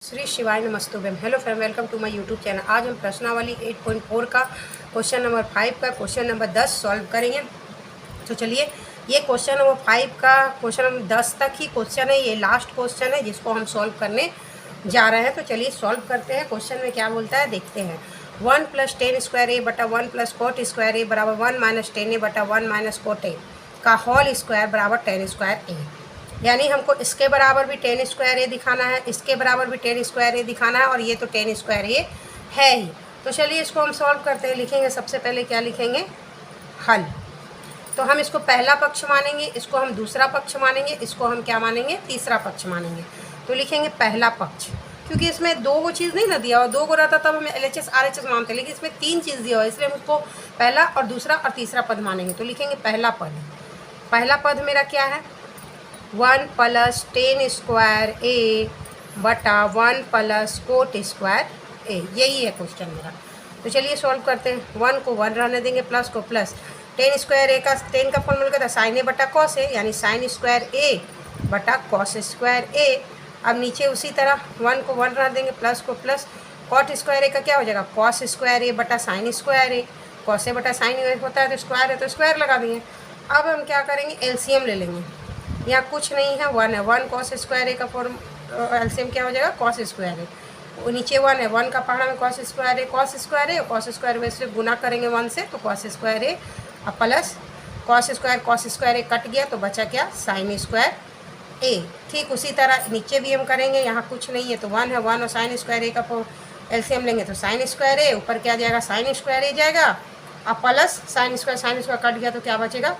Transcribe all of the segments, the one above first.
श्री शिवाय नमस्तुभ्यम। Hello friend, welcome to my YouTube channel. आज हम प्रश्नावली 8.4 का क्वेश्चन नंबर 5 का क्वेश्चन नंबर 10 सॉल्व करेंगे। तो चलिए, ये क्वेश्चन नंबर 5 का क्वेश्चन नंबर 10 तक ही क्वेश्चन है। ये लास्ट क्वेश्चन है जिसको हम सॉल्व करने जा रहे हैं। तो चलिए सॉल्व करते हैं। क्वेश्चन में क्या बोलता है देखते हैं। 1 + 10 स्क्वायर ए बटा 1 + कोट स्क्वायर ए बराबर 1 - 10 ए बटा 1 - कोट ए का होल स्क्वायर बराबर 10 स्क्वायर ए। यानी हमको इसके बराबर भी 10 स्क्वायर ए दिखाना है, इसके बराबर भी 10 स्क्वायर ए दिखाना है, और ये तो 10 स्क्वायर ए है ही। तो चलिए इसको हम सॉल्व करते हैं। लिखेंगे सबसे पहले क्या लिखेंगे, हल। तो हम इसको पहला पक्ष मानेंगे, इसको हम दूसरा पक्ष मानेंगे, इसको हम क्या मानेंगे, तीसरा पक्ष मानेंगे। तो लिखेंगे पहला पक्ष, क्योंकि इसमें दो वो चीज़ नहीं ना दिया हुआ। दो को रहता तब हम LHS RHS मानते, लेकिन इसमें 3 चीज़ दिया हुआ है, इसलिए हम उसको पहला और दूसरा और तीसरा पद मानेंगे। तो लिखेंगे पहला पद। पहला पद मेरा क्या है, 1 + 10 स्क्वायर ए बटा 1 + कोट स्क्वायर ए। यही है क्वेश्चन मेरा। तो चलिए सॉल्व करते हैं। 1 को 1 रहने देंगे, प्लस को प्लस। 10 स्क्वायर ए का 10 का फॉर्मूला क्या था, साइन ए बटा कॉस ए, यानी साइन स्क्वायर ए बटा कॉस स्क्वायर ए। अब नीचे उसी तरह 1 को 1 रहने देंगे, प्लस को प्लस। कॉट स्क्वायर ए का क्या हो जाएगा, कॉस स्क्वायर ए बटा sine square A. Cos A बटा साइन होता है तो स्क्वायर है, तो स्क्वायर लगा देंगे। अब हम क्या करेंगे, LCM ले लेंगे। यहाँ कुछ नहीं है, 1 है। 1 कॉस स्क्वायर ए का फॉर्म LCM क्या हो जाएगा, कॉस स्क्वायर ए। वो नीचे 1 है, 1 का पहाड़ा में कॉस स्क्वायर ए, कॉस स्क्वायर ए, कॉस स्क्वायर वैसे गुना करेंगे 1 से, तो कॉस स्क्वायर ए और प्लस कॉस स्क्वायर ए कट गया, तो बचा क्या, साइन स्क्वायर ए। ठीक उसी तरह नीचे भी हम करेंगे। यहाँ कुछ नहीं है तो 1 है, 1 और साइन स्क्वायर ए का LCM लेंगे तो साइन स्क्वायर ए, ऊपर क्या जाएगा, साइन स्क्वायर ए जाएगा, और प्लस साइन स्क्वायर कट गया तो क्या बचेगा,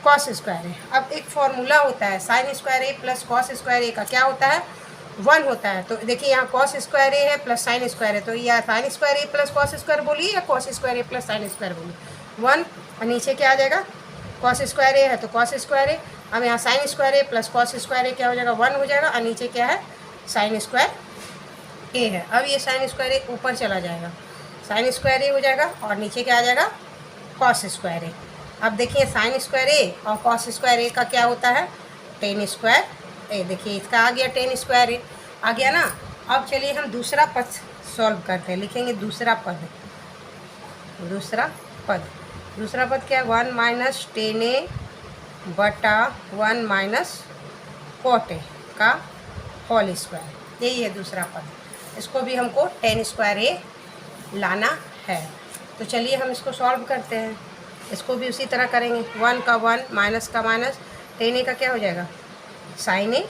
कॉस स्क्वायर ए। अब एक फॉर्मूला होता है, साइन स्क्वायर ए प्लस कॉस स्क्वायर ए का क्या होता है, 1 होता है। तो देखिए यहाँ कॉस स्क्वायर ए है प्लस साइन स्क्वायर है, तो या साइन स्क्वायर ए प्लस कॉस स्क्वायर बोलिए या कॉस स्क्वायर ए प्लस साइन स्क्वायर बोलिए। 1 और नीचे क्या आ जाएगा, कॉस स्क्वायर ए है तो कॉस स्क्वायर ए। अब यहाँ साइन स्क्वायर ए प्लस कॉस स्क्वायर ए क्या हो जाएगा, 1 हो जाएगा, और नीचे क्या है, साइन स्क्वायर ए है। अब ये साइन स्क्वायर ए ऊपर चला जाएगा, साइन स्क्वायर ए हो जाएगा, और नीचे क्या आ जाएगा, कॉस स्क्वायर ए। अब देखिए साइन स्क्वायर ए और कॉस स्क्वायर ए का क्या होता है, 10 स्क्वायर ए। देखिए इसका आ गया 10 स्क्वायर ए, आ गया ना। अब चलिए हम दूसरा पद सॉल्व करते हैं। लिखेंगे दूसरा पद। दूसरा पद क्या है, 1 - 10 ए बटा 1 - कोट ए का होल स्क्वायर। यही है दूसरा पद। इसको भी हमको 10 स्क्वायर ए लाना है। तो चलिए हम इसको सॉल्व करते हैं। इसको भी उसी तरह करेंगे। 1 का 1 माइनस का माइनस, 10 ए का क्या हो जाएगा, साइन ए।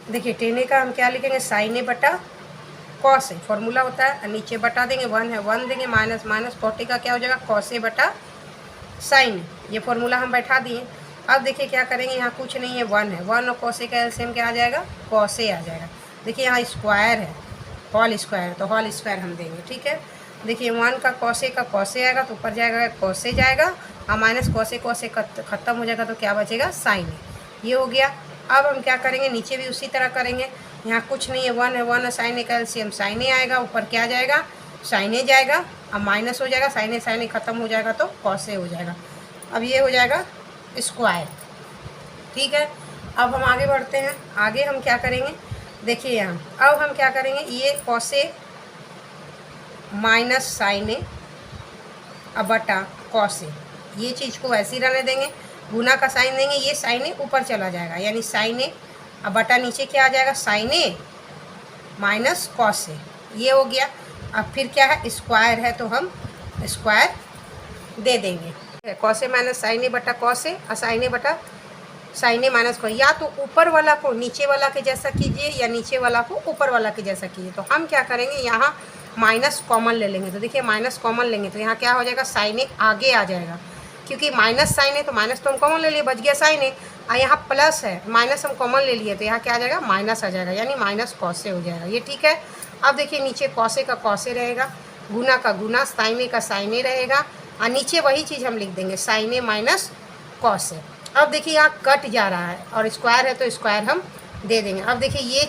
देखिए 10 ए का हम क्या लिखेंगे, साइन ए बटा कॉस ए, फॉर्मूला होता है। नीचे बटा देंगे, 1 है 1 देंगे, माइनस माइनस, कोट ए का क्या हो जाएगा, कॉस ए बटा साइन ए। ये फॉर्मूला हम बैठा दिए। अब देखिए क्या करेंगे, यहाँ कुछ नहीं है, 1 है, 1 और कॉस ए का एलसीएम क्या आ जाएगा, कॉस ए आ जाएगा। देखिए यहाँ स्क्वायर है, होल स्क्वायर, तो होल स्क्वायर हम देंगे। ठीक है, देखिए 1 का कॉस ए का कॉस ए आएगा तो ऊपर जाएगा कॉस ए जाएगा, और माइनस कॉस ए खत्म हो जाएगा तो क्या बचेगा, साइन ए। ये हो गया। अब हम क्या करेंगे, नीचे भी उसी तरह करेंगे। यहाँ कुछ नहीं है, 1 है 1 और साइन ए का एलसीएम साइन ए आएगा, ऊपर क्या जाएगा, साइन ए जाएगा, अब माइनस हो जाएगा, साइन ए खत्म हो जाएगा तो कॉस ए हो जाएगा। अब ये हो जाएगा स्क्वायर। ठीक है, अब हम आगे बढ़ते हैं। आगे हम क्या करेंगे, देखिए यहाँ अब हम क्या करेंगे, ये कॉस ए माइनस साइन ए अब बटा कॉस ए, ये चीज़ को वैसे ही रहने देंगे, गुना का साइन देंगे, ये साइन ए ऊपर चला जाएगा, यानी साइन ए अब बटा नीचे क्या आ जाएगा, sign A minus cos A. ये हो गया। अब फिर क्या है, स्क्वायर है तो हम स्क्वायर दे देंगे। कॉस ए माइनस साइन ए बटा कॉस ए, और साइन ए बटा साइन ए माइनस कॉस। या तो ऊपर वाला को नीचे वाला के जैसा कीजिए, या नीचे वाला को ऊपर वाला के जैसा कीजिए। तो हम क्या करेंगे, यहाँ माइनस कॉमन ले लेंगे। तो देखिए माइनस कॉमन लेंगे तो यहाँ क्या हो जाएगा, साइन ए आगे आ जाएगा, क्योंकि माइनस साइन है तो माइनस तो हम कॉमन ले लिए, बच गया साइन ए। और यहाँ प्लस है, माइनस हम कॉमन ले लिए तो यहाँ क्या आ जाएगा, माइनस आ जाएगा, यानी माइनस कॉस ए हो जाएगा। ये ठीक है। अब देखिए नीचे कॉस ए का कॉस ए रहेगा, गुना का गुना, साइन ए का साइन ए रहेगा, और नीचे वही चीज़ हम लिख देंगे, sign A minus cos A. अब देखिए यहाँ कट जा रहा है, और स्क्वायर है तो स्क्वायर हम दे देंगे। अब देखिए ये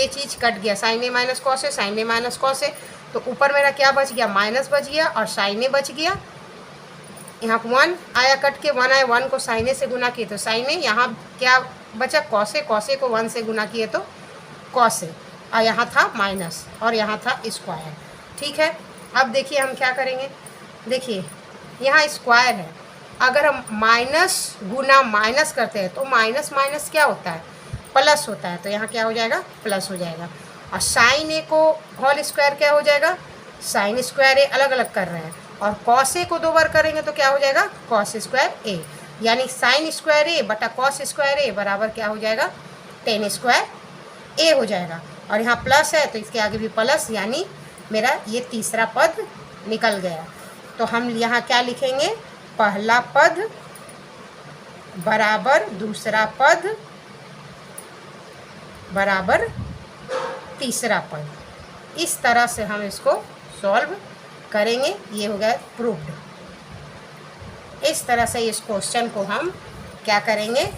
चीज़ कट गया, sign A minus cos A, sign A minus cos A, तो ऊपर मेरा क्या बच गया, माइनस बच गया, और साइन ए बच गया। यहाँ 1 आया कट के, 1 आया, 1 को साइन ए से गुना किए तो साइन ए, यहाँ क्या बचा, कॉस ए को 1 से गुना किए तो कॉस ए। और यहाँ था माइनस और यहाँ था स्क्वायर। ठीक है, अब देखिए हम क्या करेंगे। देखिए यहाँ स्क्वायर है, अगर हम माइनस गुना माइनस करते हैं तो माइनस माइनस क्या होता है, प्लस होता है, तो यहाँ क्या हो जाएगा, प्लस हो जाएगा। और साइन ए को होल स्क्वायर क्या हो जाएगा, साइन स्क्वायर ए, अलग अलग कर रहे हैं। और कॉस ए को 2 बार करेंगे तो क्या हो जाएगा, कॉस स्क्वायर ए, यानी साइन स्क्वायर ए बटा कॉस स्क्वायर ए बराबर क्या हो जाएगा, टेन स्क्वायर ए हो जाएगा। और यहाँ प्लस है तो इसके आगे भी प्लस, यानी मेरा ये तीसरा पद निकल गया। तो हम यहाँ क्या लिखेंगे, पहला पद बराबर दूसरा पद बराबर तीसरा पद। इस तरह से हम इसको सॉल्व करेंगे। ये हो गया प्रूव्ड। इस तरह से इस क्वेश्चन को हम क्या करेंगे, इस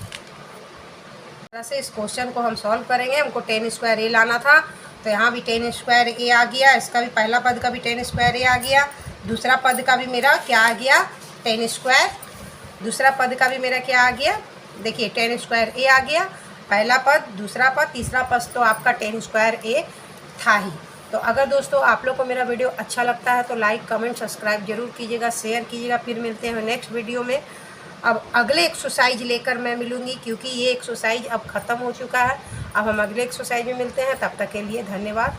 तरह से इस क्वेश्चन को हम सॉल्व करेंगे। हमको टेन स्क्वायर ए लाना था, तो यहाँ भी टेन स्क्वायर ए आ गया, इसका भी पहला पद का भी टेन स्क्वायर ए आ गया, दूसरा पद का भी मेरा क्या आ गया, टेन स्क्वायर, दूसरा पद का भी मेरा क्या आ गया, देखिए टेन स्क्वायर ए आ गया, पहला पद, दूसरा पद, तीसरा पद तो आपका टेन स्क्वायर ए था ही। तो अगर दोस्तों आप लोग को मेरा वीडियो अच्छा लगता है तो लाइक कमेंट सब्सक्राइब जरूर कीजिएगा, शेयर कीजिएगा। फिर मिलते हैं नेक्स्ट वीडियो में। अब अगले एक्सरसाइज लेकर मैं मिलूँगी, क्योंकि ये एक्सरसाइज अब ख़त्म हो चुका है। अब हम अगले एक्सरसाइज में मिलते हैं, तब तक के लिए धन्यवाद।